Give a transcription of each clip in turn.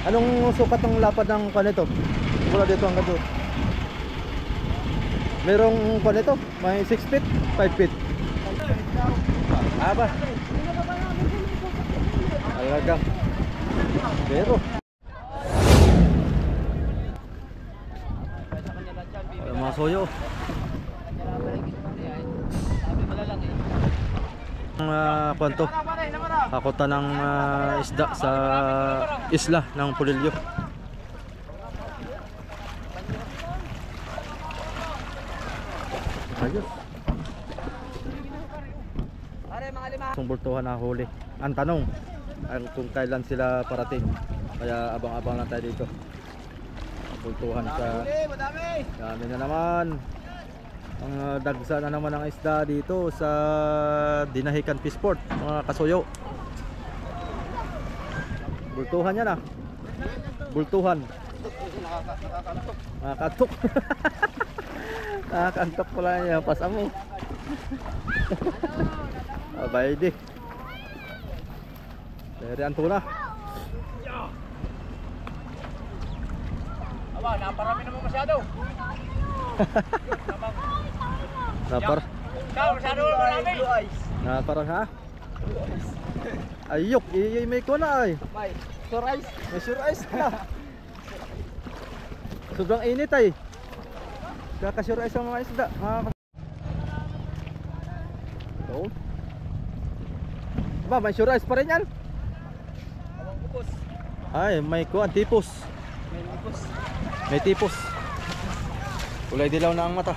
Anong sukat ng lapad ng kanito? Mula dito hanggang doon. Merong kanito, may 6 feet, 5 feet. Aba. Talagang. Pero mga soyo. Kwanto kakutan ng isda sa isla ng Pulilio. Ayos. Kung bultuhan na huli. Ang tanong kung kailan sila parating. Kaya abang-abang lang tayo dito. Bultuhan sa dami na naman. Ang dagsa na naman ng isda dito sa Dinahican Fishport, mga kasuyo. Bultuhan yan ah. Bultuhan. Nakakantok. Nakakantok pala niya. Pasamo. Abay di. Dari ang tuna. Aba, naparami naman masyado. Napar. Masyado marami. Napar ha? Ayok, may kuna ay. May sure ice. May sure ice na. Sobrang init ay. Kaka-sure ice ang mga isda. So. Ba, may sure ice pa rin yan? Abang kupos. Ay, may kuan, tipos. May kupos. May tipos. Kulay dilaw na ang mata.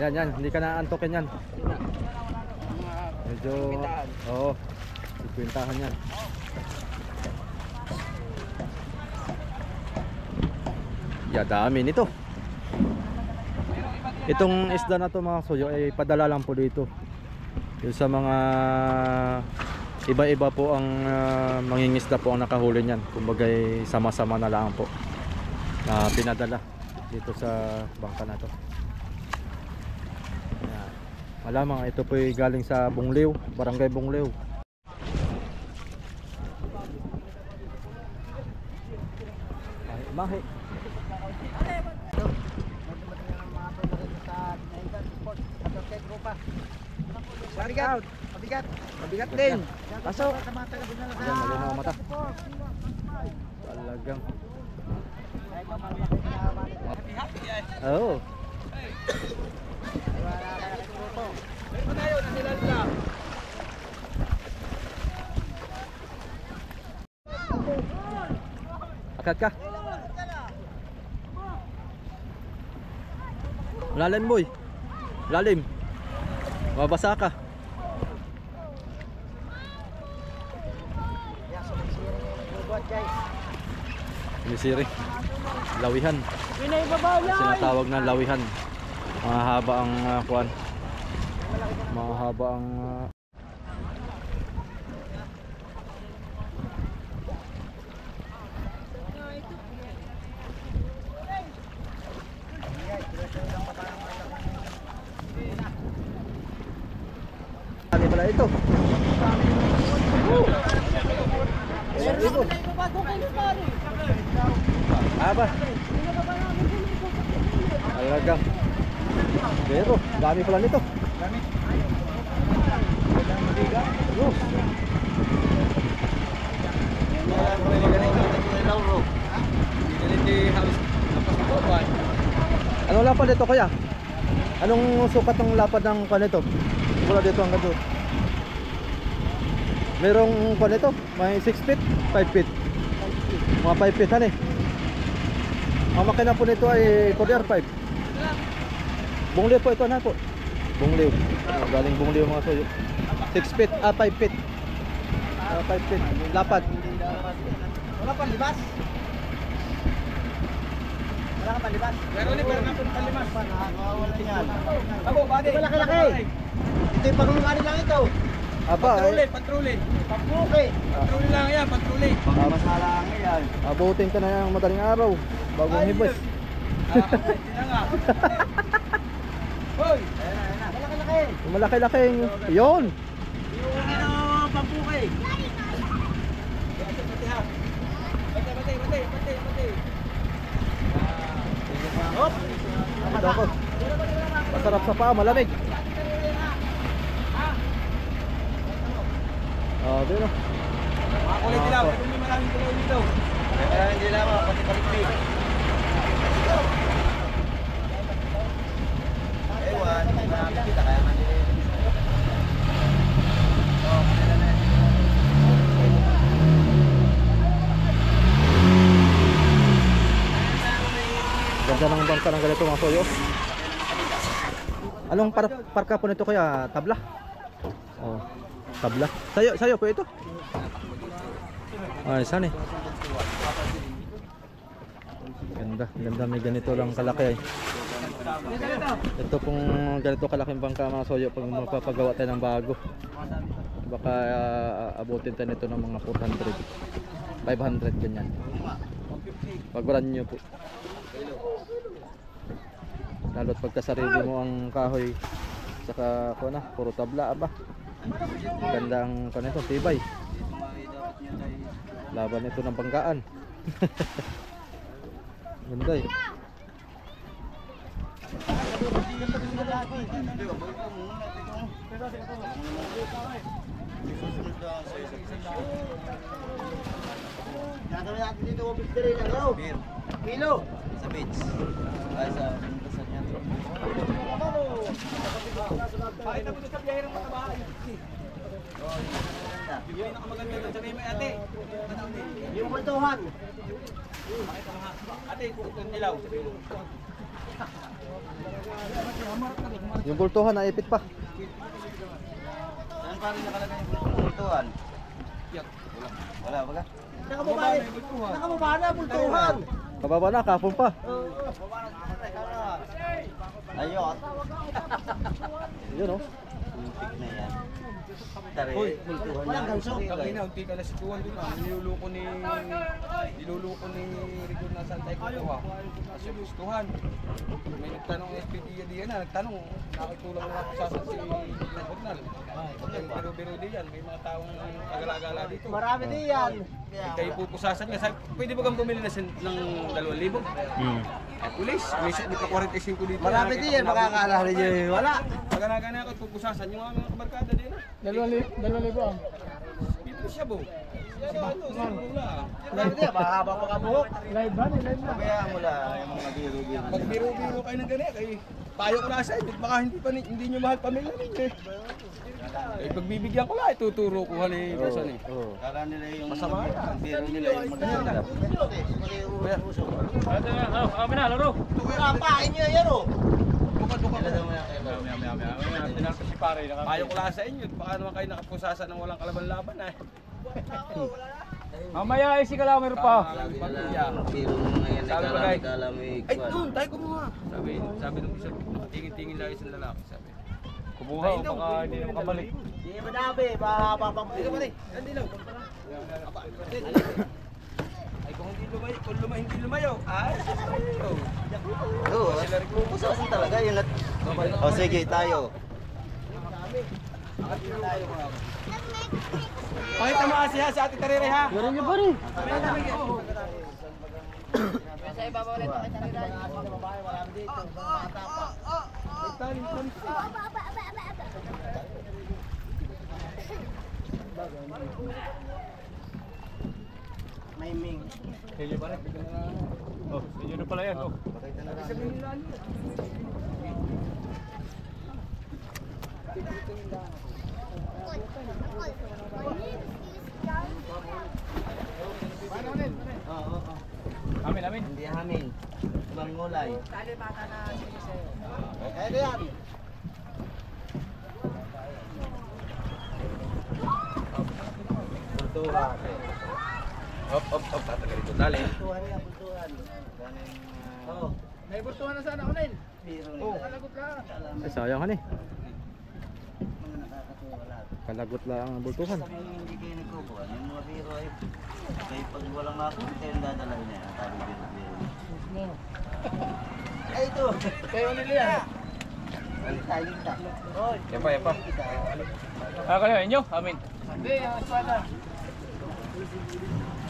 Yan, hindi ka na antokin yan. Medyo, oo, ikwintahan yan. Ya, dami nito. Itong isda na to mga soyo ay padala lang po dito. Yung sa mga iba-iba po ang mangingisda po ang nakahuli niyan. Kumbaga sama-sama na lang po na pinadala dito sa bangka na to. Malamang ito po ay galing sa Bungliw, Barangay Bungliw. Ay, mahi. Mabigat. Mabigat. Mabigat din. Pasok. Ayan, malinaw ang mata. Talagang. Oo. Akat ka. Lalim boy. Lalim. Mabasa ka. Misiri. Lawihan. Sinatawag na lawihan. Mahaba ang kuan. Mahaba ang Ano pala ito? Aba. Talagang. Pero dami pala nito. Dami. Anong lapad dito kuya? Anong sukat ng lapad ng kanito? Mula dito hanggang doon. Merong kanito, may 6 feet, 5 feet. Mga 5 feet han eh. Ang makina po nito ay Courier 5. Bungliw po ito na po. Bungliw. Galing Bungliw mga soyo. 6 feet, 5 feet. 5 feet. Lapad. Wala pang libas. Wala ka pang libas. Meron ni pero napon pang libas. Wala yan. Abo, badi. Malaki-laki. Ito yung pangungani lang ito. Aba, Patruli. Patruli lang yan, patruli. Masala lang yan. abutin ka na yung madaling araw bagong hibas. Hindi na nga. Hoy! Malaki-laki Yung malaki-laking, yun. Yung ano, pampuke. Hop! Ito ako. Masarap sa paa, malamig. Oh, doon oh. Mga kulay dilaw. Ito may maraming kulay dito. May maraming dilaw, pati palikpik. Ewan, maraming kita kaya manilin. Oh, kanila na yan. Ganda ng bangka ng ganito mga soyo. Anong parka po nito kaya? Tabla? Oh, tabla. Sayo po ito. Ay, saan eh? Ganda may ganito lang kalaki. Ito pong ganito kalaking bangka mga soyo pag magpapagawa tayo ng bago. Baka abutin tayo nito ng mga 400, 500 ganyan. Pag brand new po. Lalo't pagkasarili mo ang kahoy saka ako na, puro tabla aba. Ganda ang kanito, tibay. Laban ito ng banggaan. Ganda eh. Gagawin natin dito 53 lang daw. Kilo. Sa beach. Ay sa Punta niya. Bakit na sa biyahe ng mataba? Yung pinakamaganda doon, sabihin mo ate. Yung kultuhan. Ate, itong dilaw. Yung bultuhan naipit pa. Saan pa rin nakalagay yung kultuhan? Wala, baga? Nakababa na, bultuhan. Kababa na, kapon pa. Ayun. Yun oh. Pig na yan. Tari, bultuhan na. Walang ganso. Kami na, unti ka na situan doon na. Niluluko ni Rico na Santay Kukuha. Kasi gustuhan. May nagtanong ng SPDA diyan na, nagtanong. Nakitulang na ako sasan si National. Biro-biro diyan, may mga taong agala-agala dito. Marami din yan. Kayo pupusasan nga. Sabi, pwede ba kang bumili ng 2,000? Pulis, may sakit na 45 dito. Marami din yan, makakaalala niyo. Wala. Paganaga na ako, pupusasan yung mga kabarkada din. 2,000 ang. Dito siya bo. Siya ano, sa mula. Marami din yan, mahaba pa ka buhok. Live ba? Live na. Kaya mo lang, yung mga biro-biro. Pag biro-biro kayo ng ganyan, kay payo ko na sa inyo, baka hindi nyo mahal pamilya ninyo eh. Eh, pagbibigyan ko lang, ituturo ko ni Bason eh. Oh. Kala nila yung Masama yan. biro nila yung maganda. Kami na, laro. Papain nyo yan o. Buka-buka Kailan ko. mo yan kayo? Tinapos si pare. Payo ko lang sa inyo, baka naman kayo nakapusasan ng walang kalaban-laban eh. Mamaya ay si Kalaw meron pa. Biro mo nga yan, Sabi ko, Day. kala mo Ay, doon, tayo kumuha. Sabi nung isa, tingin-tingin lang isang lalaki, sabi. Kumuha o baka hindi na makabalik. Hindi mo dabi, babang Dito ba rin? Hindi lang. Ay, kung hindi lumayo, ay, lumayo. Oo, pusasan talaga yun. O sige, tayo. Pakita mo kasi ha sa ating tarire ha. Meron niyo pa rin. Sa ibabaw ulit ang kanila. Marami dito, bata pa. May ming. Kaya pa rin. Oh, inyo na pala yan. Oh. Oo. Amin, amin. Hindi amin. Ibang gulay. Dali bata na sige sa'yo. Kaya yan. Bultuhan. Op, tatagal ito. Dali. Bultuhan yan, bultuhan. Oo. May burtuhan na sana unin. Biro nila. Kalagot ka. Ay, sayang han eh. Mga nakakatuwa lahat. Kalagot lang ang bultuhan. Sabi yung hindi kayo nagkukuhan, yung mga biro ay kaya pag walang makakita kayo dadalhin niya. Sabi biro-biro. Ay ito! Kayo nila yan. Yan pa. Ah, kayo, inyo? Amin.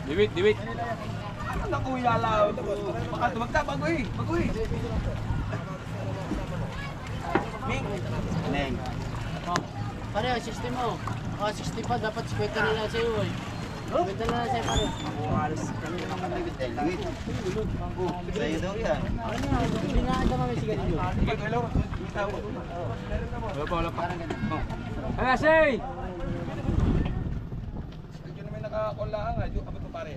Diwit. Ano kuya lao? Baka tumagta, bagoy. Neng. Pare, 60 mo. 60 pa, dapat 50 na lang sa'yo eh. 50 na lang sa'yo pare. Sa'yo daw yan. Hindi nga anda kami sigarilyo. Sige, hello. Wala pa. Ano, say? Medyo naman naka-call lang. Abot mo pare.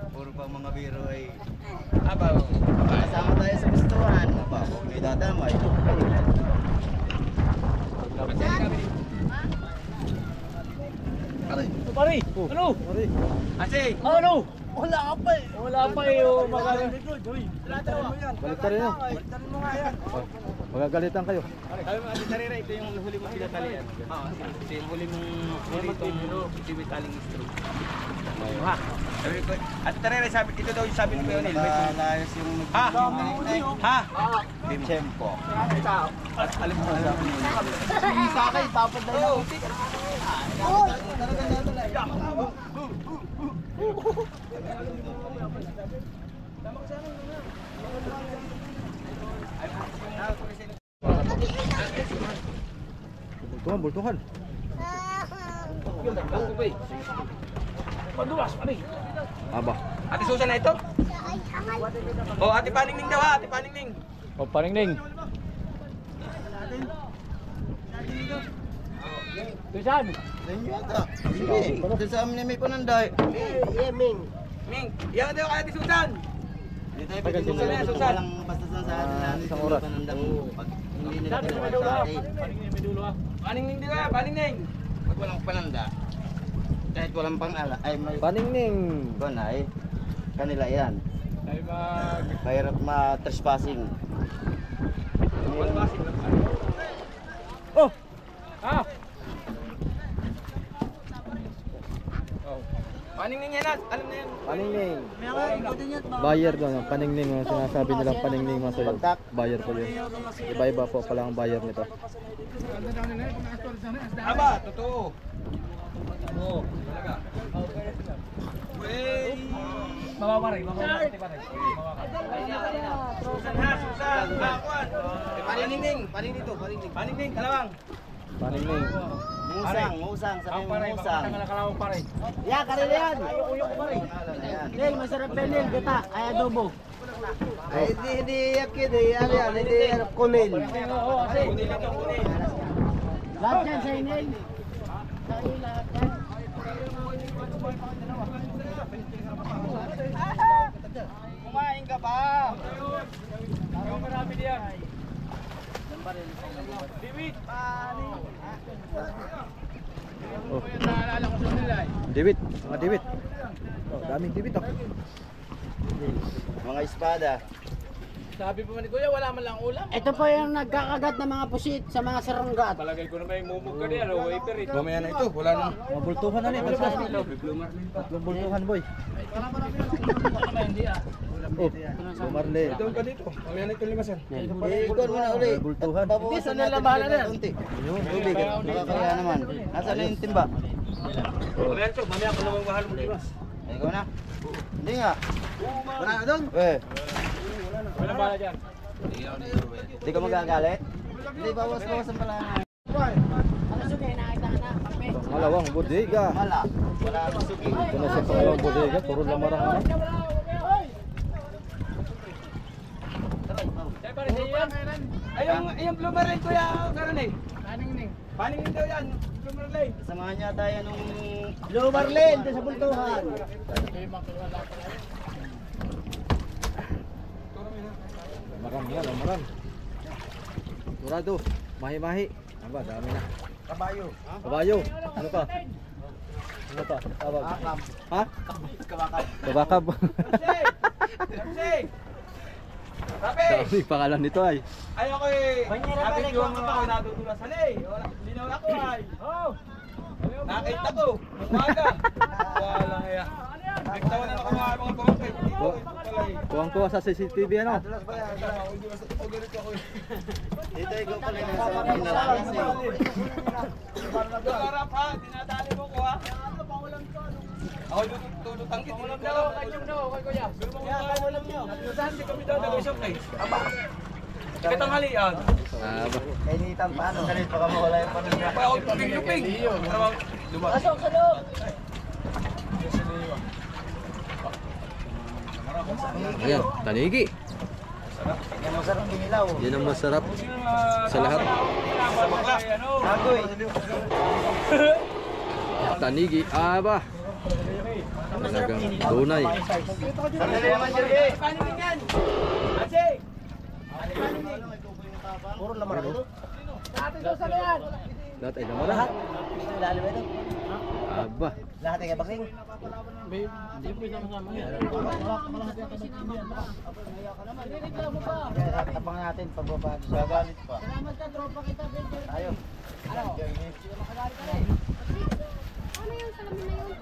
Puro pa mga biro ay Aba. kasama tayo sa gustuhan. Aba, huwag may dadamay. Pare, ano? Ase. Ano? Wala pa eh. Oh, Balik ka rin yun. Magagalitan kayo. Sabi mo, Ate Tarira, ito yung huli mong pinatalian. Oo, ito yung huli mong pinataling stroke. Ha? Sabi ko, Ate Tarira, ito daw yung sabi ni Kuya Onil. Malayos yung Ha? Ha? Tempo. At alam mo, Sa akin, tapad na lang. Bultuhan. Madulas, pare. Aba. Ate Susan na ito? Oh, Ate Paningning daw ha, Ate Paningning. O, paningning. Tusan. Yan yata. Sige. Doon sa amin may pananday. Ming, yan daw kay Ate Susan. Hindi tayo Tagal pwede sila. magsalita dito walang basta sa atin. Isang oras. Pag hindi nila ginawa sa atin. Paningning, may dulo ha. Paningning daw ha, Paningning. Pag walang pananda, kahit walang pangala, ay may Paningning. banay. Kanila yan. Ay, Mahirap ma-trespassing. Oh! Ah! Paningning yan, alam na yan. Paningning. Buyer daw. Paningning. Ang sinasabi nilang paningning mga sayo. Bagtak. Buyer po yun. Iba-iba po pala ang buyer nito. Aba, totoo. Oo, talaga. Wey! Mawawari. Susan ha, Susan. Bakwan. Paningning, Paningning, kalawang. Paningning. Musang, sabi mo Pare, musang. baka kalawang pare. Yeah, karili yan. Ayan. Nel, masarap pa Nel, gata, ay adobo. Ay, hindi yakid eh. Ano yan? Hindi kunil. Oo, kasi. Lahat yan sa Nel. Sa lahat yan. Kumain ka ba? Yung marami diyan. Diwit. Oh. Diwit. Mga diwit. Oh, daming diwit oh. Mga espada. Sabi pa man ni Kuya, wala man lang ulam. Ito po yung nagkakagat ng mga pusit sa mga saranggat. Palagay ko na may mumug ka diyan. O, waiter ito. Mamaya na ito, wala nang. Mga bultuhan na rin. Tatlong bultuhan boy. Oh, Lumarle. Doon ka dito. Mamaya na ito limasan. Ikon mo na uli. Bultuhan. Babawasan natin na konti. Tubig. Nakakaya naman. Nasaan na yung timba? Mamaya ito, mamaya ko namang mahal mo limas. Ay, ikaw na. Hindi nga. Wala na doon. Walang bala dyan. Hindi ka magagalit? Hindi, bawas-bawasan pala. Ano sugay, nakita ka na, kape. Pangalawang bodega. Wala. Wala akong suki. Ito na sa pangalawang bodega. Puro lamarang ano. Ay, pare, sa'yo yan. Ayong bloomer lane Kuya, karon eh. Paningning daw yan, bloomer lane. Samahan niya tayo nung... Lumarlin, doon sa bultuhan. Lamarang yan, lamarang. Dorado. Mahi-mahi. Aba, dami na. Kabayo. Kabayo. Ano pa? Ano pa? Tawag. Ha? Kabakab. Kabakab. Ramsey! Rapi! Dami pangalan nito ay. Ay ako eh. Nabigyan mo ako natutunasan eh. Linaw ako ay. Oh! Nakita ko. Umaga. Wala kaya. Nagtawanan ako mga pamangkin. Kuwang-kuwa sa CCTV ano? Dito ikaw pala yung sa mga pinalakas eh. Harap ha, dinadali mo ko ha. Ako tututang kita. Ulam daw, kanyong daw, kay kuya. Ulam nyo. Saan di kami daw nag-isok eh? Aba. Katanghalian. Aba. Kainitan pa ano? Kalit baka mawala yung pamilya. Pa ako luping-luping. Lumas. Pasok sa loob! Ayan, tanigi. Yan ang sarap ng ilaw. Yan ang masarap sa lahat. Agoy! Tanigi, aba. Talagang tunay. Sandali naman, Jerry! Puro lamar ito. Lahat ay naman. Lahat? Ilalim ito? Aba. Lahat ay kabaking? Tapang natin pagbaba. Gagalit pa. Salamat ka, tropa kita, Benjer. Tayo. Ano yung salamin na yun?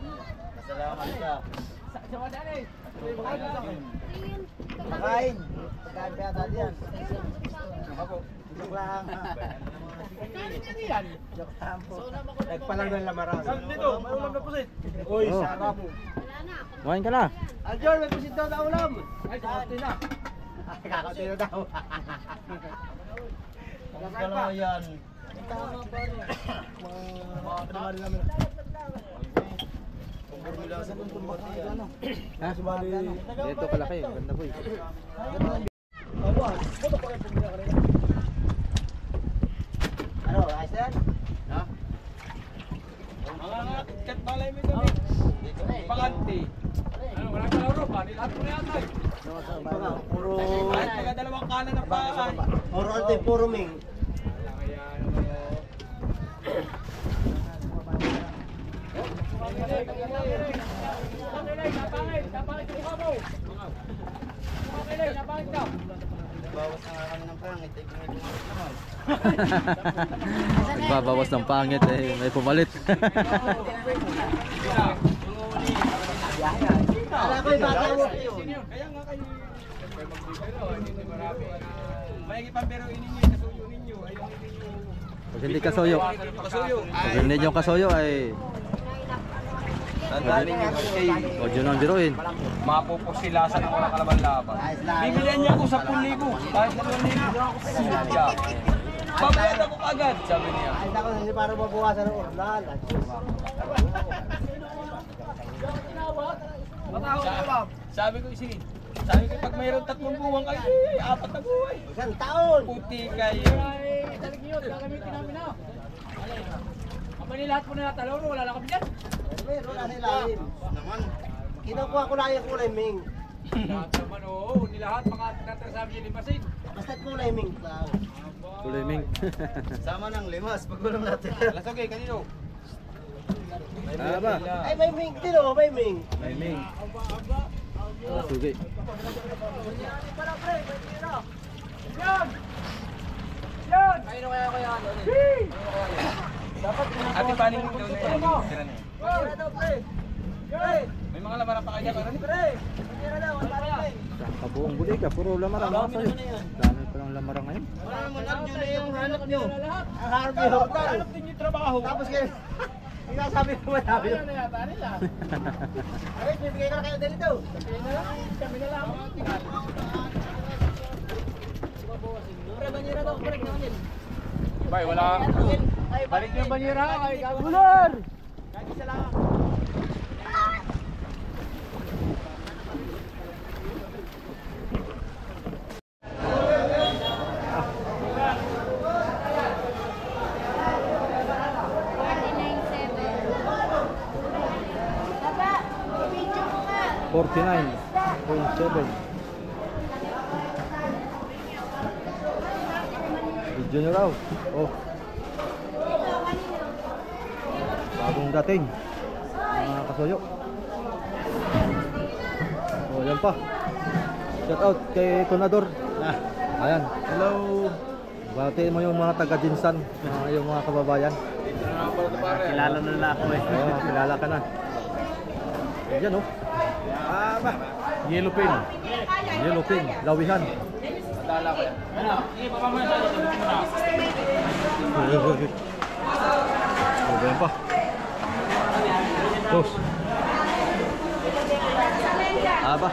Salamat ka. Ayun. Pagkain. Pagkain pa yata diyan. Joke lang. Joke lang po. Nagpalang ng lamaran. Dito, may ulam na pusit. Uy, Oh. sarap. Wala na. Kumain ka na. Aljor, may pusit daw na ulam. Ay, kakauti na. Ay, kakauti na daw. Kakauti na yan. Tama ba niya? Mga pinamali namin. Ha? Dito kalaki. Ganda po eh. Ano, ayos na yan? Ha? Mga kat balay mo kami. Panganti. Ano, wala ka laro pa. Nilahat mo na yata eh. Puro... Kahit magdalawang kanan ng bahay. Puro ante, puro ming. Bawas na nga kami ng pangit, eh, kung may pumalit naman. Nagbabawas ng pangit eh. May pumalit. Kala ko yung bata mo yun. Kaya nga kayo. Hindi marami. May ipambiruin ninyo, kasuyo ninyo. Ayaw ninyo. Pag hindi kasuyo. Kasuyo. Pag hindi yung kasuyo ay Tandaan ninyo kasi huwag yun ang biruin. mapupusilasan ako ng kalaban-laban. Bibilihan niya ako 10,000. Kahit 2,000. Siya. Babayad ako agad, sabi niya. Ay, ako hindi para mabuwasan ng urlan. Sabi ko, sige. Sabi ko, pag mayroon 3 buwan kayo, 4 na buwan. Isang taon! Puti kayo. Gagamitin namin na. Kapag lahat po na natalo, wala lang kami dyan. Meron na sa ilalim. Kinukuha ko lang yung kulay ming. Lahat naman, oo. Hindi lahat, baka natrasabi niya limasin. Basta kulay ming. Kuliming. Sama ng limas, pagulong natin. Lasog eh, kanino? Aba. Ay, may ming din oh, may ming. May ming. Sugi. Ayun kaya kaya ano. Ate, paning daw na yan. Tira na yan. May mga lamara pa kanya. Ano ni? Sa buong buliga, puro lamarang mga sa'yo. Dami pa ng lamarang ngayon. Wala naman yun na yung hanap nyo. Ang hanap nyo, hotel. Hanap din yung trabaho. Tapos kayo, sabi ko madami yun. Ano yata nila? Ay, bibigay ko na kayo dito. Kami na lang. Pre, banyera daw, correct naman din. Bay, wala. Balik yung banyera, ay gagular! Baba, video ko nga. 49.7. Video nyo raw. Oh. Bagong dating. Mga kasuyo. Oh, yan pa. Shout out kay Tonador. Ayan. Hello. Batiin mo yung mga taga-Jinsan, yung mga kababayan. Kilala na nila ako eh. Oo, kilala ka na. Yan oh. Ah, ba? Yellow pin. Yellow pin, lawihan. Dala ko yan. Ano pa? Boss. Aba.